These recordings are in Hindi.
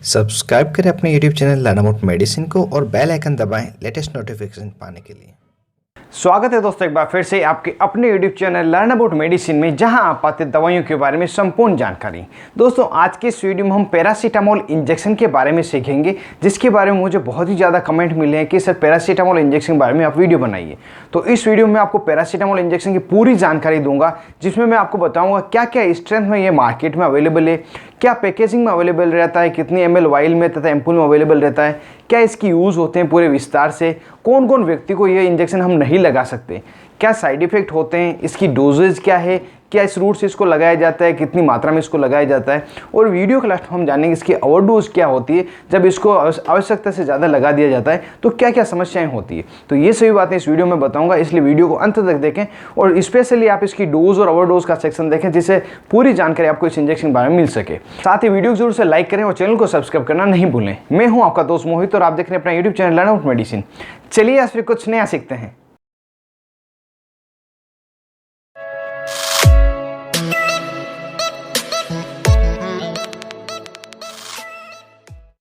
सब्सक्राइब करें अपने YouTube channel learn about medicine को और बेल आइकन दबाएं लेटेस्ट नोटिफिकेशन पाने के लिए। स्वागत है दोस्तों एक बार फिर से आपके अपने YouTube channel learn about medicine में, जहां आप पाते दवाइयों के बारे में संपूर्ण जानकारी। दोस्तों आज के इस वीडियो में हम पैरासीटामोल इंजेक्शन के बारे में सीखेंगे, जिसके बारे में मुझे बहुत ही ज़्यादा कमेंट मिले हैं कि सर पैरासीटामोल इंजेक्शन के बारे में आप वीडियो बनाइए। तो इस वीडियो में आपको पैरासीटामोल इंजेक्शन की पूरी जानकारी दूंगा, जिसमें मैं आपको बताऊँगा क्या क्या स्ट्रेंथ में ये मार्केट में अवेलेबल है, क्या पैकेजिंग में अवेलेबल रहता है, कितनी ml वाइल में तथा एम्पुल में अवेलेबल रहता है, क्या इसकी यूज़ होते हैं पूरे विस्तार से, कौन कौन व्यक्ति को ये इंजेक्शन हम नहीं लगा सकते, क्या साइड इफ़ेक्ट होते हैं, इसकी डोजेज क्या है, क्या इस रूट से इसको लगाया जाता है, कितनी मात्रा में इसको लगाया जाता है, और वीडियो के लास्ट में हम जानेंगे इसकी ओवरडोज क्या होती है, जब इसको आवश्यकता से ज़्यादा लगा दिया जाता है तो क्या क्या समस्याएं होती है। तो ये सभी बातें इस वीडियो में बताऊंगा, इसलिए वीडियो को अंत तक देखें और स्पेशली आप इसकी डोज और ओवरडोज का सेक्शन देखें, जिससे पूरी जानकारी आपको इस इंजेक्शन के बारे में मिल सके। साथ ही वीडियो को जरूर से लाइक करें और चैनल को सब्सक्राइब करना नहीं भूलें। मैं हूँ आपका दोस्त मोहित और आप देख रहे हैं अपना YouTube channel learn about medicine. चलिए आज फिर कुछ नया सीखते हैं।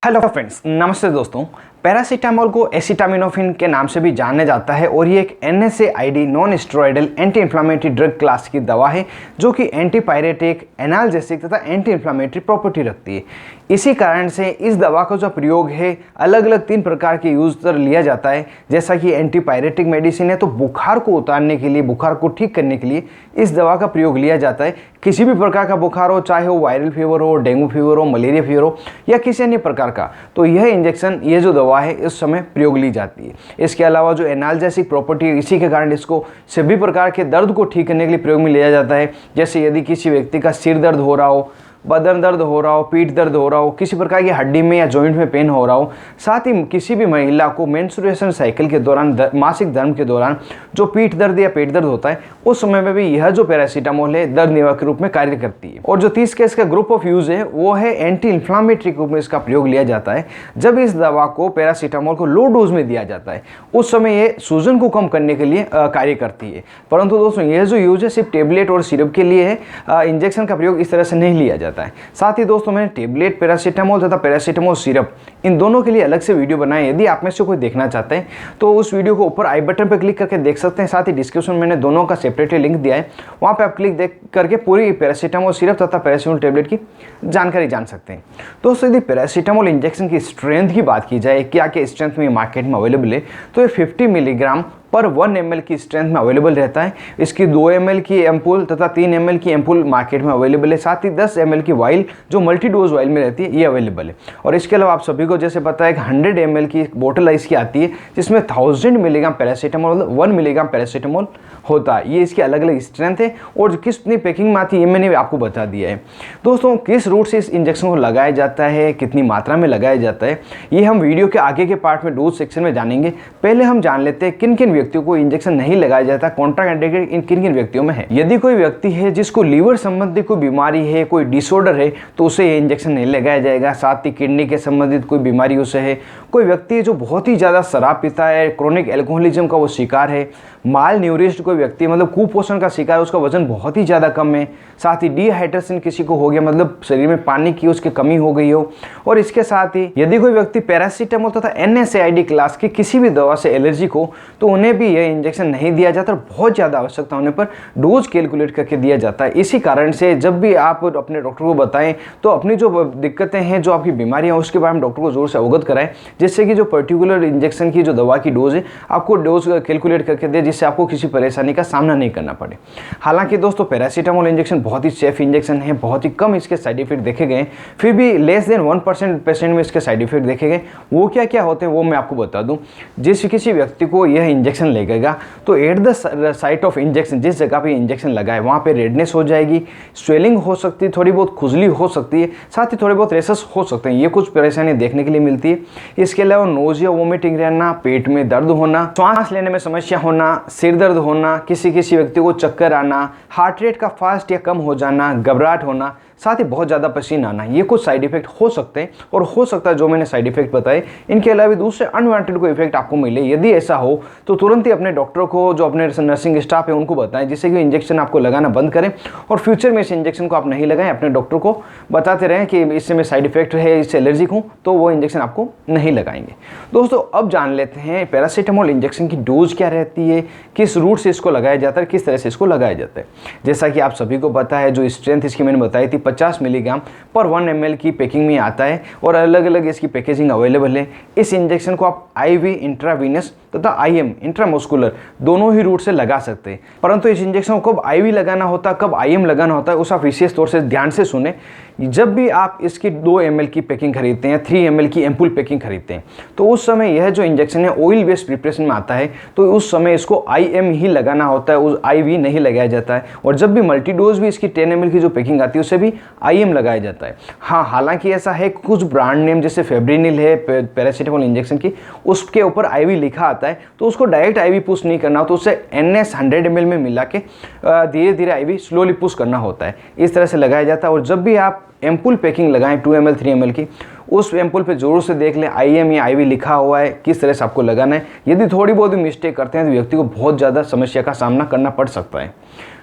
हेलो फ्रेंड्स, नमस्ते दोस्तों। पैरासीटामोल को एसिटामिनोफेन के नाम से भी जाना जाता है और ये एक NSAID non steroidal anti inflammatory drug class की दवा है, जो कि एंटीपायरेटिक, एनाल्जेसिक तथा एंटी इन्फ्लामेटरी प्रॉपर्टी रखती है। इसी कारण से इस दवा का जो प्रयोग है अलग अलग 3 प्रकार के यूज पर लिया जाता है। जैसा कि एंटीपायरेटिक मेडिसिन है तो बुखार को उतारने के लिए, बुखार को ठीक करने के लिए इस दवा का प्रयोग लिया जाता है। किसी भी प्रकार का बुखार हो, चाहे वो वायरल फीवर हो, डेंगू फीवर हो, मलेरिया फीवर हो या किसी अन्य प्रकार का, तो यह इंजेक्शन, ये जो दवा है इस समय प्रयोग ली जाती है। इसके अलावा जो एनाल्जेसिक प्रॉपर्टी है, इसी के कारण इसको सभी प्रकार के दर्द को ठीक करने के लिए प्रयोग में लिया जाता है। जैसे यदि किसी व्यक्ति का सिर दर्द हो रहा हो, बदन दर्द हो रहा हो, पीठ दर्द हो रहा हो, किसी प्रकार की हड्डी में या जॉइंट में पेन हो रहा हो, साथ ही किसी भी महिला को मेंस्ट्रुएशन साइकिल के दौरान, मासिक धर्म के दौरान जो पीठ दर्द या पेट दर्द होता है, उस समय में भी यह जो पैरासीटामोल है दर्द निवारक के रूप में कार्य करती है। और जो 30 का इसका ग्रुप ऑफ यूज है वो है एंटी इन्फ्लामेटरी के रूप में इसका प्रयोग लिया जाता है। जब इस दवा को, पैरासीटामोल को लो डोज में दिया जाता है, उस समय ये सूजन को कम करने के लिए कार्य करती है। परंतु दोस्तों यह जो यूज है सिर्फ टेबलेट और सिरप के लिए है, इंजेक्शन का प्रयोग इस तरह से नहीं लिया जाता है। साथ ही दोस्तों मैंने टेबलेट पैरासीटामोल तथा पैरासीटामोल सिरप, इन दोनों के लिए अलग से वीडियो बनाए। यदि आप में से कोई देखना चाहते हैं तो उस वीडियो को ऊपर आई बटन पर क्लिक करके देख सकते हैं। साथ ही डिस्क्रिप्शन में मैंने दोनों का सेपरेटली लिंक दिया है, वहाँ पे आप क्लिक देख करके पूरी पैरासीटामोल सिरप तथा पैरासीटामोल टेबलेट की जानकारी जान सकते हैं। दोस्तों यदि पैरासीटामोल इंजेक्शन की स्ट्रेंथ की बात की जाए, क्या क्या स्ट्रेंथ में मार्केट में अवेलेबल है, तो ये 50 मिलीग्राम पर 1 ml की स्ट्रेंथ में अवेलेबल रहता है। इसकी 2 ml की एम्पुल तथा 3 ml की एम्पुल मार्केट में अवेलेबल है। साथ ही 10 ml की वाइल जो मल्टी डोज वाइल में रहती है, ये अवेलेबल है। और इसके अलावा आप सभी को जैसे पता है कि 100 ml की बोतल इसकी आती है, जिसमें 1000 मिलीग्राम पैरासीटामोल, 1 मिलीग्राम पैरासीटामोल होता है। ये इसकी अलग अलग स्ट्रेंथ है और कितनी पैकिंग में आती है ये मैंने आपको बता दिया है। दोस्तों किस रूट से इस इंजेक्शन को लगाया जाता है, कितनी मात्रा में लगाया जाता है, ये हम वीडियो के आगे के पार्ट में डोज सेक्शन में जानेंगे। पहले हम जान लेते हैं किन किन व्यक्तियों को इंजेक्शन नहीं लगाया जाता, कॉन्ट्राइंडिकेटेड इन किन किन व्यक्तियों में है। यदि कोई व्यक्ति है जिसको लीवर संबंधी कोई बीमारी है, कोई डिसऑर्डर है, तो उसे ये इंजेक्शन नहीं लगाया जाएगा। साथ ही किडनी के संबंधित कोई बीमारी उसे है, कोई व्यक्ति है जो बहुत ही ज़्यादा शराब पीता है, क्रोनिक एल्कोहलिज्म का वो शिकार है, माल न्यूरिश्ड कोई व्यक्ति मतलब कुपोषण का शिकार है, उसका वजन बहुत ही ज़्यादा कम है, साथ ही डिहाइड्रेशन किसी को हो गया, मतलब शरीर में पानी की उसकी कमी हो गई हो, और इसके साथ ही यदि कोई व्यक्ति पैरासीटामोल तथा NSAID क्लास की किसी भी दवा से एलर्जिक हो, तो उन्हें भी यह इंजेक्शन नहीं दिया जाता और बहुत ज़्यादा आवश्यकता होने पर डोज कैलकुलेट करके दिया जाता है। इसी कारण से जब भी आप अपने डॉक्टर को बताएं तो अपनी जो दिक्कतें हैं, जो आपकी बीमारियाँ हैं, उसके बारे में डॉक्टर को जोर से अवगत कराएं, जिससे कि जो पर्टिकुलर इंजेक्शन की जो दवा की डोज है आपको डोज कैलकुलेट करके दे, जिससे आपको किसी परेशानी का सामना नहीं करना पड़े। हालांकि दोस्तों पैरासीटामोल इंजेक्शन बहुत ही सेफ इंजेक्शन है, बहुत ही कम इसके साइड इफेक्ट देखे गए, फिर भी लेस देन 1% पेशेंट में इसके साइड इफेक्ट देखे गए। वो क्या क्या होते हैं वो मैं आपको बता दूं। जिस किसी व्यक्ति को यह इंजेक्शन लगेगा तो at the site of injection, जिस जगह पे इंजेक्शन लगा है वहाँ पे रेडनेस हो जाएगी, स्वेलिंग हो सकती है, थोड़ी बहुत खुजली हो सकती है, साथ ही थोड़े बहुत रेसेस हो सकते हैं। ये कुछ परेशानी देखने के लिए मिलती है। इसके अलावा नोजिया, वोमिटिंग रहना, पेट में दर्द होना, सांस लेने में समस्या होना, सिर दर्द होना, किसी व्यक्ति को चक्कर आना, हार्ट रेट का फास्ट या कम हो जाना, घबराहट होना, साथ ही बहुत ज़्यादा पसीना आना, ये कुछ साइड इफेक्ट हो सकते हैं। और हो सकता है जो मैंने साइड इफेक्ट बताए इनके अलावा दूसरे अनवांटेड कोई इफेक्ट आपको मिले। यदि ऐसा हो तो तुरंत ही अपने डॉक्टर को, जो अपने नर्सिंग स्टाफ है उनको बताएं, जिससे कि इंजेक्शन आपको लगाना बंद करें और फ्यूचर में इस इंजेक्शन को आप नहीं लगाएं। अपने डॉक्टर को बताते रहें कि इससे मैं साइड इफेक्ट है, इससे एलर्जिक हूँ, तो वो इंजेक्शन आपको नहीं लगाएंगे। दोस्तों अब जान लेते हैं पैरासीटामोल इंजेक्शन की डोज क्या रहती है, किस रूट से इसको लगाया जाता है, किस तरह से इसको लगाया जाता है। जैसा कि आप सभी को पता है, जो स्ट्रेंथ इसकी मैंने बताई थी 50 मिलीग्राम पर 1 ml की पैकिंग में आता है और अलग अलग इसकी पैकेजिंग अवेलेबल है। इस इंजेक्शन को आप IV इंट्रावीनस तथा IM इंट्रामस्कुलर दोनों ही रूट से लगा सकते हैं। परंतु इस इंजेक्शन को कब IV लगाना होता है, कब IM लगाना होता है, उस आप विशेष तौर से ध्यान से सुने। जब भी आप इसकी 2 ml की पैकिंग खरीदते हैं, 3 ml की एम्पुल पैकिंग खरीदते हैं, तो उस समय यह जो इंजेक्शन है ऑयल बेस्ड प्रिपरेशन में आता है, तो उस समय इसको IM ही लगाना होता है, उस IV नहीं लगाया जाता है। और जब भी मल्टी डोज भी इसकी 10 ml की जो पैकिंग आती है उसे भी IM लगाया जाता है। हाँ, हालांकि ऐसा है, कुछ ब्रांड नेम जैसे फेब्रिनिल है पैरासीटामोल इंजेक्शन की, उसके ऊपर IV लिखा आता है, तो उसको डायरेक्ट IV पुश नहीं करना होता, उसे NS 100 ml में मिला के धीरे धीरे IV स्लोली पुश करना होता है। इस तरह से लगाया जाता है। और जब भी आप एम्पुल पैकिंग लगाएं 2 ml 3 ml की, उस एम्पुल पे जरूर से देख लें IM या IV लिखा हुआ है, किस तरह से आपको लगाना है। यदि थोड़ी बहुत भी मिस्टेक करते हैं तो व्यक्ति को बहुत ज़्यादा समस्या का सामना करना पड़ सकता है,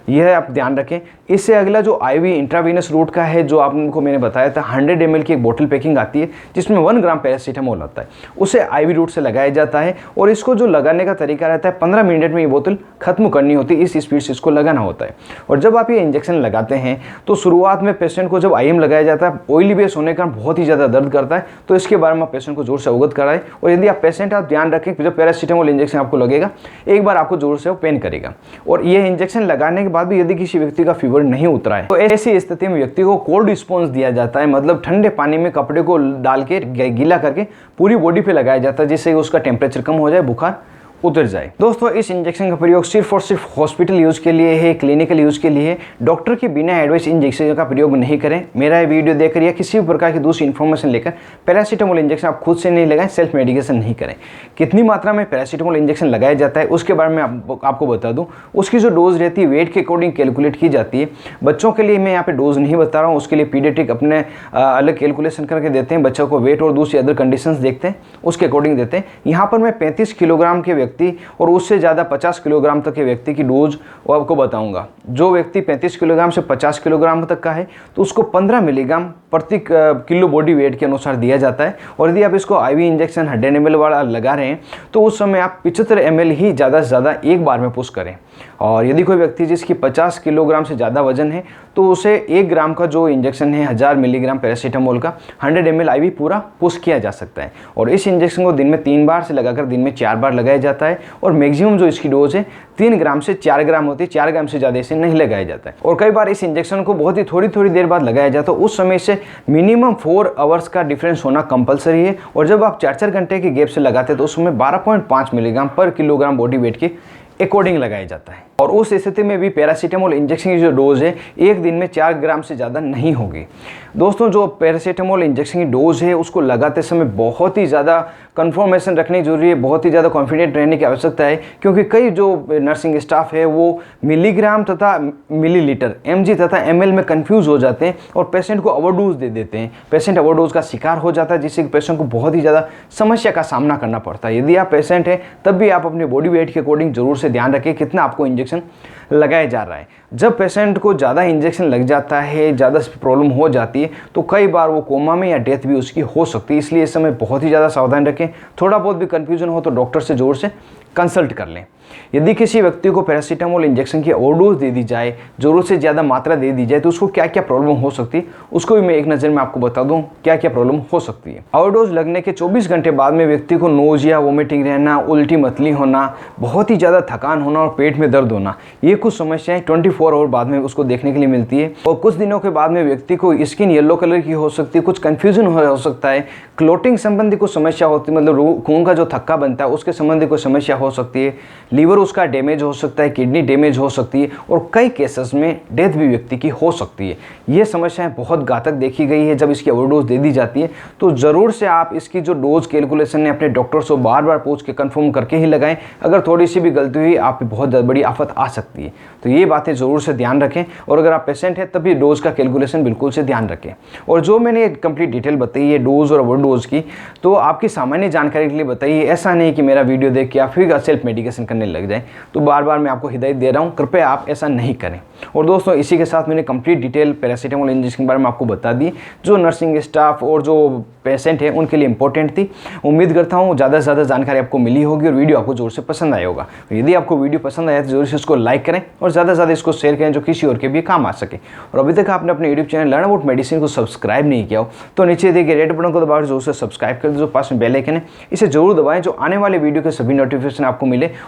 यह आप ध्यान रखें। इससे अगला जो IV इंट्रावीनस रूट का है, जो आपको मैंने बताया था 100 ml की एक बोतल पैकिंग आती है जिसमें 1 ग्राम पैरासीटामोल आता है, उसे IV रूट से लगाया जाता है। और इसको जो लगाने का तरीका रहता है, 15 मिनट में ये बोतल खत्म करनी होती है, इस स्पीड से इसको लगाना होता है। और जब आप ये इंजेक्शन लगाते हैं तो शुरुआत में पेशेंट को जब IM लगाया जाता है, ऑयली बेस होने का बहुत ही ज़्यादा दर्द करता है, तो इसके बारे में आप पेशेंट को जोर से अवगत कराएं। और यदि आप पेशेंट आप ध्यान रखें कि जब पैरासीटामोल इंजेक्शन आपको लगेगा, एक बार आपको जोर से वो पेन करेगा। और ये इंजेक्शन लगाने के बाद भी यदि किसी व्यक्ति का फीवर नहीं उतरा है, तो ऐसी स्थिति में व्यक्ति को कोल्ड रिस्पॉन्स दिया जाता है, मतलब ठंडे पानी में कपड़े को डाल के गीला करके पूरी बॉडी पे लगाया जाता है, जिससे उसका टेम्परेचर कम हो जाए, बुखार उतर जाए। दोस्तों इस इंजेक्शन का प्रयोग सिर्फ और सिर्फ हॉस्पिटल यूज़ के लिए है, क्लिनिकल यूज़ के लिए। डॉक्टर के बिना एडवाइस इंजेक्शन का प्रयोग नहीं करें। मेरा वीडियो देखकर या किसी भी प्रकार की दूसरी इन्फॉर्मेशन लेकर पैरासीटामोल इंजेक्शन आप खुद से नहीं लगाएं, सेल्फ मेडिकेशन नहीं करें। कितनी मात्रा में पैरासीटामोल इंजेक्शन लगाया जाता है उसके बारे में आपको बता दूँ। उसकी जो डोज रहती है वेट के अकॉर्डिंग कैलकुलेट की जाती है। बच्चों के लिए मैं यहाँ पे डोज नहीं बता रहा हूँ, उसके लिए पीडियाट्रिक अपने अलग कैलकुलेशन करके देते हैं। बच्चों को वेट और दूसरी अदर कंडीशंस देखते हैं, उसके अकॉर्डिंग देते हैं। यहाँ पर मैं 35 किलोग्राम के व्यक्ति और उससे ज़्यादा 50 किलोग्राम तक के व्यक्ति की डोज आपको बताऊंगा। जो व्यक्ति 35 किलोग्राम से 50 किलोग्राम तक का है तो उसको 15 मिलीग्राम प्रति किलो बॉडी वेट के अनुसार दिया जाता है। और यदि आप इसको IV इंजेक्शन 100 ml वाला लगा रहे हैं तो उस समय आप 75 ml ही ज़्यादा से ज़्यादा एक बार में पुश करें। और यदि कोई व्यक्ति जिसकी 50 किलोग्राम से ज़्यादा वजन है तो उसे 1 ग्राम का जो इंजेक्शन है 1000 मिलीग्राम पैरासीटामोल का 100 ml IV पूरा पुश किया जा सकता है। और इस इंजेक्शन को दिन में 3 बार से लगाकर दिन में 4 बार लगाया जाता है। और मैक्सिमम जो इसकी डोज है 3 ग्राम से 4 ग्राम होती है, 4 ग्राम से ज़्यादा इसे नहीं लगाया जाता है। और कई बार इस इंजेक्शन को बहुत ही थोड़ी देर बाद लगाया जाता है, उस समय से मिनिमम 4 आवर्स का डिफरेंस होना कंपलसरी है। और जब आप 4-4 घंटे के गैप से लगाते हैं तो उस समय 12.5 मिलीग्राम पर किलोग्राम बॉडी वेट के अकॉर्डिंग लगाया जाता है। और उस स्थिति में भी पैरासीटामोल इंजेक्शन की जो डोज है एक दिन में 4 ग्राम से ज़्यादा नहीं होगी। दोस्तों जो पैरासीटामोल इंजेक्शन की डोज है उसको लगाते समय बहुत ही ज़्यादा कंफर्मेशन रखनी जरूरी है, बहुत ही ज़्यादा कॉन्फिडेंट रहने की आवश्यकता है। क्योंकि कई जो नर्सिंग स्टाफ है वो मिलीग्राम तथा मिलीलीटर mg तथा ml में कन्फ्यूज़ हो जाते हैं और पेशेंट को ओवरडोज दे देते हैं। पेशेंट ओवरडोज का शिकार हो जाता है, जिससे पेशेंट को बहुत ही ज़्यादा समस्या का सामना करना पड़ता है। यदि आप पेशेंट हैं तब भी आप अपने बॉडी वेट के अकॉर्डिंग जरूर से ध्यान रखें कितना आपको इंजेक्शन लगाया जा रहा है। जब पेशेंट को ज़्यादा इंजेक्शन लग जाता है, ज़्यादा प्रॉब्लम हो जाती है तो कई बार वो कोमा में या डेथ भी उसकी हो सकती है। इसलिए इस समय बहुत ही ज़्यादा सावधान रखें। थोड़ा बहुत भी कन्फ्यूजन हो तो डॉक्टर से जोर से कंसल्ट कर लें। यदि किसी व्यक्ति को पैरासीटामोल इंजेक्शन की ओवरडोज दे दी जाए, ज़रूरत से ज़्यादा मात्रा दे दी जाए, तो उसको क्या क्या प्रॉब्लम हो सकती है उसको भी मैं एक नज़र में आपको बता दूं क्या क्या प्रॉब्लम हो सकती है। ओवरडोज लगने के 24 घंटे बाद में व्यक्ति को नोजिया, वोमिटिंग रहना, उल्टी मतली होना, बहुत ही ज़्यादा थकान होना और पेट में दर्द होना, ये कुछ समस्याएं 24 आवर बाद में उसको देखने के लिए मिलती है। और कुछ दिनों के बाद में व्यक्ति को स्किन येलो कलर की हो सकती है, कुछ कन्फ्यूजन हो सकता है, क्लोटिंग संबंधी कुछ समस्या होती है, मतलब खून का जो थक्का बनता है उसके संबंधी कोई समस्या हो सकती है, लीवर उसका डैमेज हो सकता है, किडनी डैमेज हो सकती है और कई केसेस में डेथ भी व्यक्ति की हो सकती है। ये समस्याएं बहुत घातक देखी गई है। जब इसकी ओवरडोज दे दी जाती है तो ज़रूर से आप इसकी जो डोज कैलकुलेशन है अपने डॉक्टर से बार बार पूछ के कंफर्म करके ही लगाएं। अगर थोड़ी सी भी गलती हुई आप बहुत बड़ी आफत आ सकती है। चाहिए। तो ये बातें ज़रूर से ध्यान रखें, और अगर आप पेशेंट हैं तब भी डोज का कैलकुलेशन बिल्कुल से ध्यान रखें। और जो मैंने कंप्लीट डिटेल बताई है डोज और ओवर डोज की, तो आपकी सामान्य जानकारी के लिए बताइए, ऐसा नहीं कि मेरा वीडियो देख के आप फिर सेल्फ मेडिकेशन करने लग जाएं। तो बार बार मैं आपको हिदायत दे रहा हूँ, कृपया आप ऐसा नहीं करें। और दोस्तों इसी के साथ मैंने कंप्लीट डिटेल पैरासीटामोल इंजेक्शन के बारे में आपको बता दी, जो नर्सिंग स्टाफ और जो पेशेंट है उनके लिए इंपॉर्टेंट थी। उम्मीद करता हूँ ज़्यादा से ज़्यादा जानकारी आपको मिली होगी और वीडियो आपको जोर से पसंद आया होगा। यदि आपको वीडियो पसंद आया तो जरूर से इसको लाइक करें और ज़्यादा से ज़्यादा इसको शेयर करें, जो किसी और के भी काम आ सके। और अभी तक आपने अपने YouTube channel learn about medicine को सब्सक्राइब नहीं किया हो तो नीचे देखिए रेड बटन को दबाकर जरूर से सब्सक्राइब कर दो, जो पास में बेल आइकन है इसे जरूर दबाएं, जो आने वाले वीडियो के सभी नोटिफिकेशन आपको मिले